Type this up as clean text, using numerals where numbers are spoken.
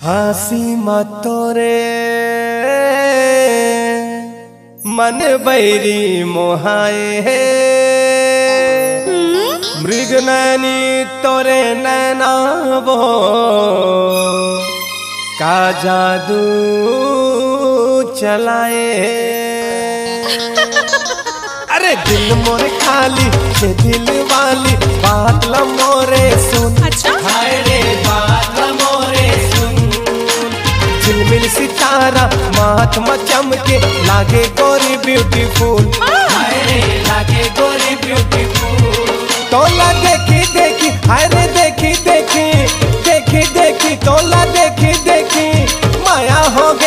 हंसी मतोरे मन बैरी मोहाए मृग नैनी तोरे नैनाबो का जादू चलाए। अरे दिल मोरे खाली ये दिल वाली बात ल मोरे सुन। अच्छा? हाय रे बात ल मोरे सुन। झिलमिल सितारा माथ में चमके लागे गोरी ब्यूटीफुल। हाय रे लागे गोरी ब्यूटीफुल। तोला देखी देखी हाय रे देखी देखी देखी देखी तोला देखी देखी माया हो गई